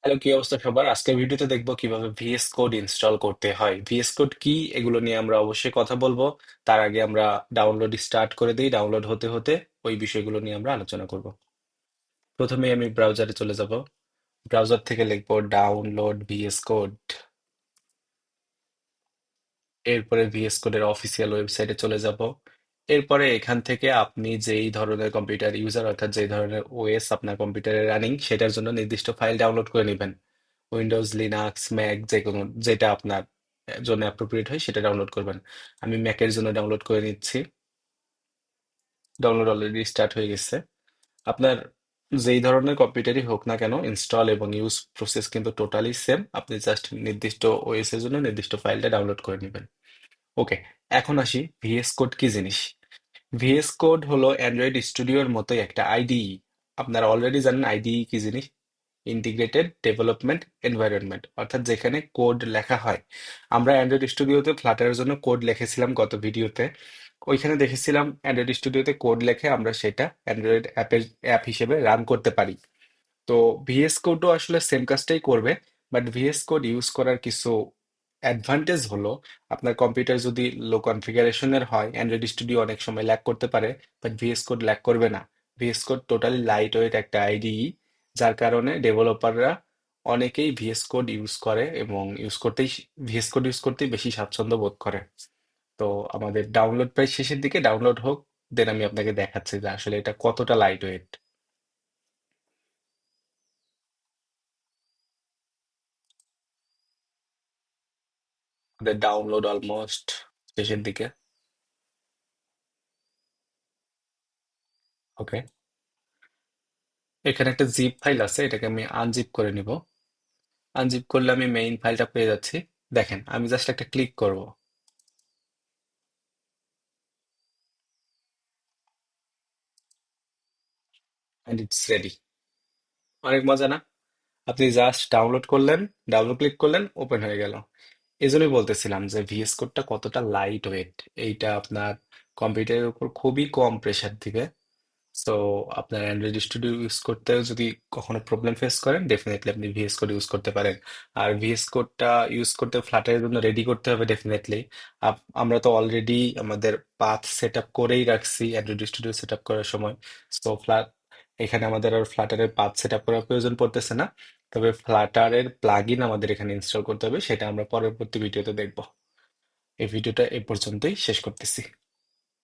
Hello, কি অবস্থা সবার? আজকের ভিডিওতে দেখবো কিভাবে ভিএস কোড ইনস্টল করতে হয়। ভিএস কোড কি, এগুলো নিয়ে আমরা অবশ্যই কথা বলবো। তার আগে আমরা ডাউনলোড স্টার্ট করে দিই। ডাউনলোড হতে হতে ওই বিষয়গুলো নিয়ে আমরা আলোচনা করব। প্রথমে আমি ব্রাউজারে চলে যাব। ব্রাউজার থেকে লিখবো ডাউনলোড ভিএস কোড। এরপরে ভিএস কোডের অফিসিয়াল ওয়েবসাইটে চলে যাব। এরপরে এখান থেকে আপনি যেই ধরনের কম্পিউটার ইউজার, অর্থাৎ যেই ধরনের ওএস আপনার কম্পিউটারে রানিং, সেটার জন্য নির্দিষ্ট ফাইল ডাউনলোড করে নেবেন। উইন্ডোজ, লিনাক্স, ম্যাক, যে কোনো যেটা আপনার জন্য অ্যাপ্রোপ্রিয়েট হয় সেটা ডাউনলোড করবেন। আমি ম্যাকের জন্য ডাউনলোড করে নিচ্ছি। ডাউনলোড অলরেডি স্টার্ট হয়ে গেছে। আপনার যেই ধরনের কম্পিউটারই হোক না কেন, ইনস্টল এবং ইউজ প্রসেস কিন্তু টোটালি সেম। আপনি জাস্ট নির্দিষ্ট ওএস এর জন্য নির্দিষ্ট ফাইলটা ডাউনলোড করে নেবেন। ওকে, এখন আসি ভিএস কোড কি জিনিস। ভিএস কোড হলো অ্যান্ড্রয়েড স্টুডিওর মতোই একটা আইডিই। আপনারা অলরেডি জানেন আইডিই কি জিনিস। ইন্টিগ্রেটেড ডেভেলপমেন্ট এনভায়রনমেন্ট, অর্থাৎ যেখানে কোড লেখা হয়। আমরা অ্যান্ড্রয়েড স্টুডিওতে ফ্লাটারের জন্য কোড লিখেছিলাম গত ভিডিওতে। ওইখানে দেখেছিলাম অ্যান্ড্রয়েড স্টুডিওতে কোড লেখে আমরা সেটা অ্যান্ড্রয়েড অ্যাপ হিসেবে রান করতে পারি। তো ভিএস কোডও আসলে সেম কাজটাই করবে। বাট ভিএস কোড ইউজ করার কিছু অ্যাডভান্টেজ হলো, আপনার কম্পিউটার যদি লো কনফিগারেশনের হয়, অ্যান্ড্রয়েড স্টুডিও অনেক সময় ল্যাগ করতে পারে, বাট ভিএস কোড ল্যাগ করবে না। VS code totally lightweight একটা আইডিই, যার কারণে ডেভেলপাররা অনেকেই ভিএস কোড ইউজ করে এবং ভিএস কোড ইউজ করতেই বেশি স্বাচ্ছন্দ্য বোধ করে। তো আমাদের ডাউনলোড প্রায় শেষের দিকে, ডাউনলোড হোক, দেন আমি আপনাকে দেখাচ্ছি যে আসলে এটা কতটা লাইট ওয়েট। আমাদের ডাউনলোড অলমোস্ট শেষের দিকে। ওকে, এখানে একটা জিপ ফাইল আছে, এটাকে আমি আনজিপ করে নিব। আনজিপ করলে আমি মেইন ফাইলটা পেয়ে যাচ্ছি। দেখেন, আমি জাস্ট একটা ক্লিক করব এন্ড ইটস রেডি। অনেক মজা না? আপনি জাস্ট ডাউনলোড করলেন, ডাবল ক্লিক করলেন, ওপেন হয়ে গেল। এই জন্যই বলতেছিলাম যে ভিএস কোডটা কতটা লাইট ওয়েট। এইটা আপনার কম্পিউটারের উপর খুবই কম প্রেসার দিবে। সো আপনার অ্যান্ড্রয়েড স্টুডিও ইউজ করতে যদি কখনো প্রবলেম ফেস করেন, ডেফিনেটলি আপনি ভিএস কোড ইউজ করতে পারেন। আর ভিএস কোডটা ইউজ করতে ফ্লাটারের জন্য রেডি করতে হবে ডেফিনেটলি। আমরা তো অলরেডি আমাদের পাথ সেট আপ করেই রাখছি অ্যান্ড্রয়েড স্টুডিও সেট আপ করার সময়। সো এখানে আমাদের আর ফ্লাটারের পাথ সেট আপ করার প্রয়োজন পড়তেছে না। তবে ফ্লাটারের প্লাগইন আমাদের এখানে ইনস্টল করতে হবে, সেটা আমরা পরবর্তী ভিডিওতে দেখব। এই ভিডিওটা এই পর্যন্তই শেষ করতেছি।